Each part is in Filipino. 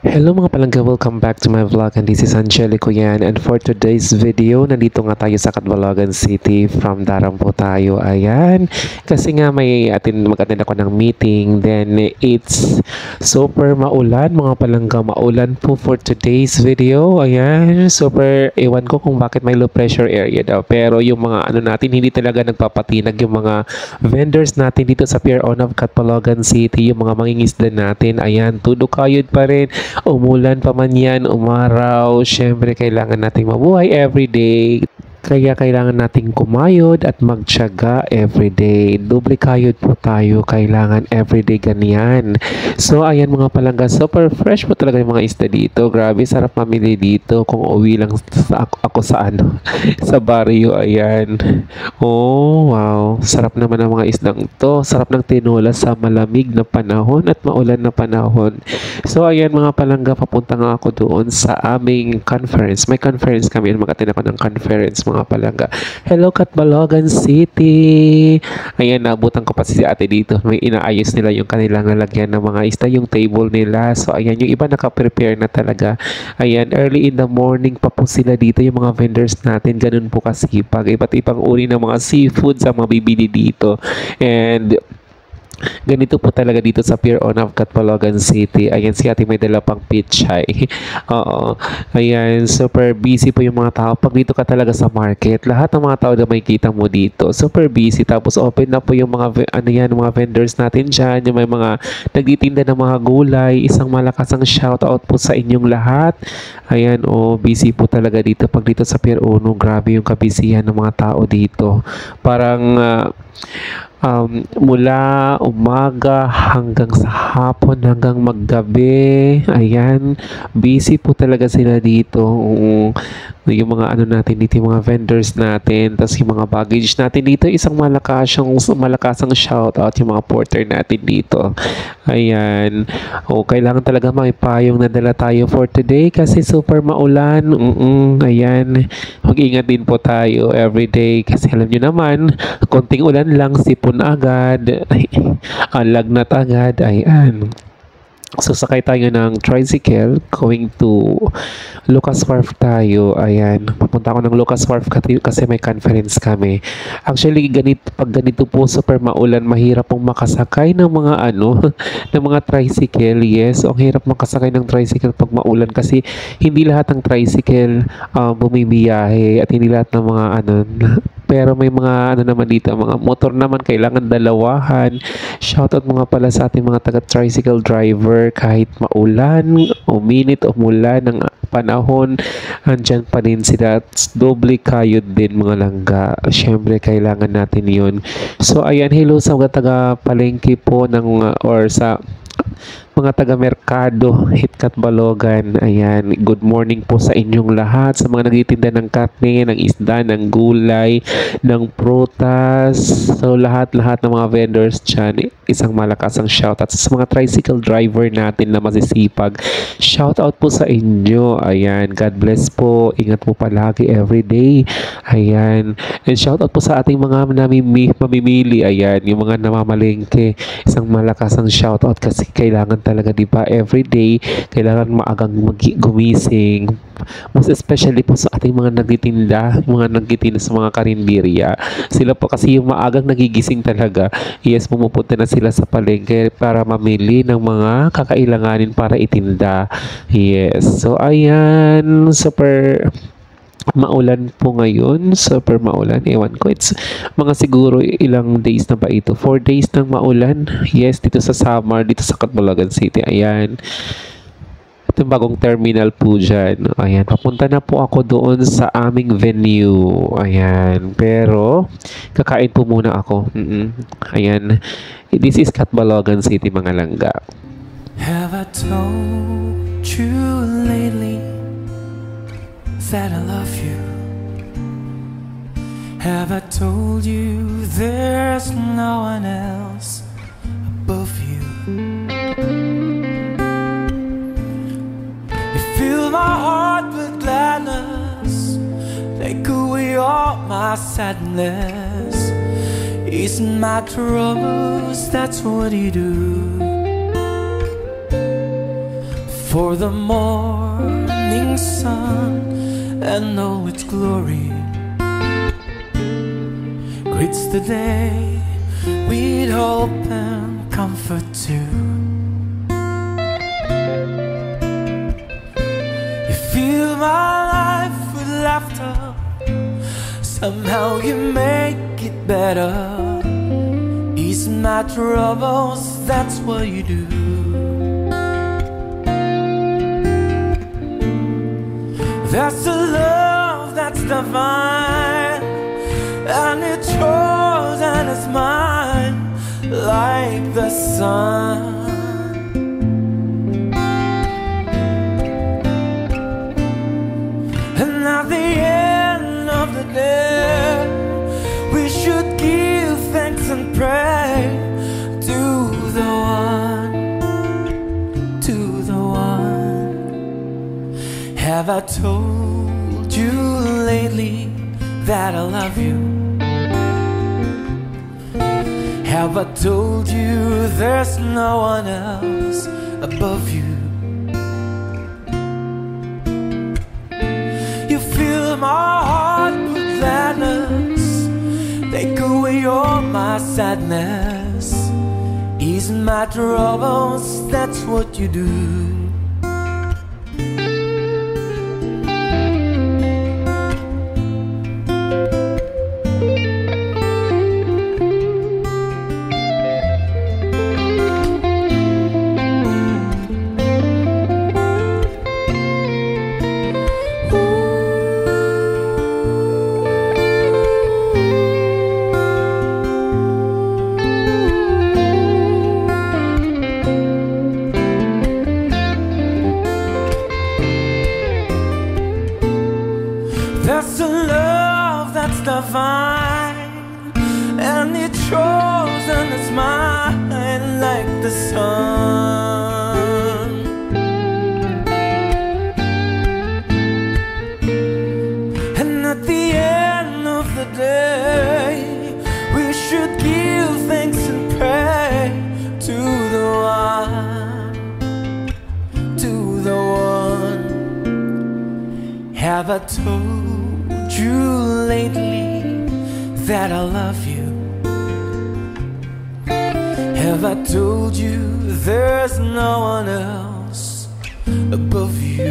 Hello mga palangga, welcome back to my vlog and this is Angelico yan, and for today's video, nandito nga tayo sa Catbalogan City. From Daram po tayo, ayan, kasi nga mag-attend ako ng meeting, then it's super maulan mga palangga, maulan po for today's video, ayan, super, ewan ko kung bakit may low pressure area daw, pero yung mga ano natin, hindi talaga nagpapatinag yung mga vendors natin dito sa Pier 1 of Catbalogan City, yung mga mangingisda natin, ayan, tudo kayod pa rin. Umulan pa man yan, umaraw, syempre kailangan nating mabuhay everyday. Kaya kailangan nating kumayod at magtiyaga everyday. Doble kayod po tayo, kailangan everyday ganyan. So ayan mga palangga, super fresh po talaga yung mga isda dito. Grabe, sarap mamili dito kung uwi lang ako sa ano, sa barrio, ayan. Oh, wow. Sarap naman ang mga isdang to. Sarap ng tinola sa malamig na panahon at maulan na panahon. So ayan mga palangga, papunta nga ako doon sa aming conference. May conference kami, mag-attend ako ng conference mga palangga. Hello Catbalogan City! Ayan, naabutan ko pa si ate dito. May inaayos nila yung kanilang lalagyan ng mga isda, yung table nila. So ayan, yung iba naka-prepare na talaga. Ayan, early in the morning pa po sila dito, yung mga vendors natin. Ganun po kasipag. Iba't ibang uri ng mga seafoods ang mabibili dito. And ganito po talaga dito sa Pier 1 of Catbalogan City. Ayan, si ate may dala pang pichay. Oo. Ayan, super busy po yung mga tao. Pag dito ka talaga sa market, lahat ng mga tao na makikita mo dito, super busy. Tapos open na po yung mga, ano yan, mga vendors natin dyan. Yung may mga nagtitinda ng mga gulay. Isang malakasang shoutout po sa inyong lahat. Ayan, busy po talaga dito. Pag dito sa Pier 1, grabe yung kabisihan ng mga tao dito. Parang, mula umaga hanggang sa hapon hanggang maggabi, ayan, busy po talaga sila dito. Yung mga ano natin dito, yung mga vendors natin, tapos yung mga baggage natin dito, isang malakasang shout out yung mga porter natin dito. Ayan, kailangan talaga may payong na dala tayo for today kasi super maulan. Ayan, mag-ingat din po tayo everyday kasi alam nyo naman, konting ulan lang, sipon agad, lagnat agad, ayan. So, sakay tayo ng tricycle going to Lucas Wharf tayo. Ayan. Papunta ako ng Lucas Wharf kasi may conference kami. Actually, pag ganito po, super maulan, mahirap pong makasakay ng mga ng mga tricycle. Yes, ang hirap makasakay ng tricycle pag maulan kasi hindi lahat ng tricycle bumibiyahe at hindi lahat ng mga pero may mga naman dito, mga motor naman kailangan dalawahan. Shoutout mga pala sa ating mga taga-tricycle driver, kahit maulan, uminit, umulan ng panahon, andyan pa rin sila. Doble kayod din mga langga. Siyempre, kailangan natin yun. So, ayan, hello sa mga taga-palengke po or sa mga taga-merkado, Catbalogan. Ayan, good morning po sa inyong lahat. Sa mga nagtitinda ng karne, ng isda, ng gulay, ng prutas. So, lahat-lahat ng mga vendors dyan, isang malakasang shoutout. Sa mga tricycle driver natin na masisipag, shoutout po sa inyo. Ayan, God bless po. Ingat po palagi everyday. Ayan. And shoutout po sa ating mga mamimili. Ayan, yung mga namamalengke. Isang malakasang shoutout kasi kailangan talaga, di ba, everyday kailangan maagang gumising, most especially po sa ating mga nagtitinda sa mga karinderya. Sila po kasi yung maagang nagigising talaga. Yes, pumupunta na sila sa palengke para mamili ng mga kakailanganin para itinda. Yes, so ayan, super maulan po ngayon, super maulan, ewan ko, it's mga siguro ilang days na ba ito, 4 days ng maulan. Yes, dito sa summer, dito sa Catbalogan City. Ayan, ito yung bagong terminal po dyan. Ayan, papunta na po ako doon sa aming venue. Ayan, pero kakain po muna ako. Ayan, this is Catbalogan City mga langga. Have I told you lately that I love you? Have I told you there's no one else above you? You fill my heart with gladness, take away all my sadness, ease my troubles, that's what you do. for the morning sun and all its glory greets the day with hope and comfort too. You fill my life with laughter, somehow you make it better. Ease my troubles, that's what you do. That's a love that's divine, and it's yours and it's mine, like the sun. And at the end of the day, we should give thanks and pray to the one, to the one. Have I told you lately that I love you? Have I told you there's no one else above you? You fill my heart with gladness, take away all my sadness, ease my troubles, that's what you do. That's a love that's divine, and it's yours and it's mine, like the sun. And at the end of the day, we should give thanks and pray to the one, to the one. Have I told you lately that I love you? Have I told you there's no one else above you?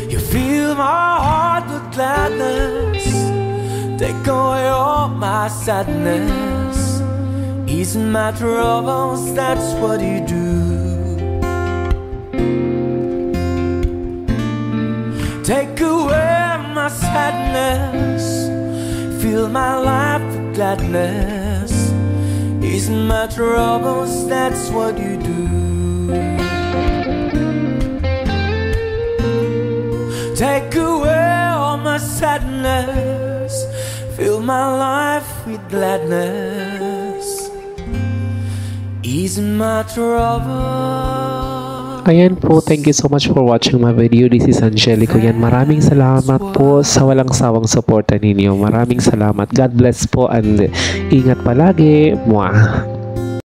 You fill my heart with gladness, take away all my sadness, ease my troubles, that's what you do. Take away my sadness, fill my life with gladness, ease my troubles, that's what you do. Take away all my sadness, fill my life with gladness, ease my troubles. Ayan po, thank you so much for watching my video. This is Angelico. Yan, maraming salamat po sa walang sawang suporta ninyo. Maraming salamat. God bless po and ingat palagi. Mwah!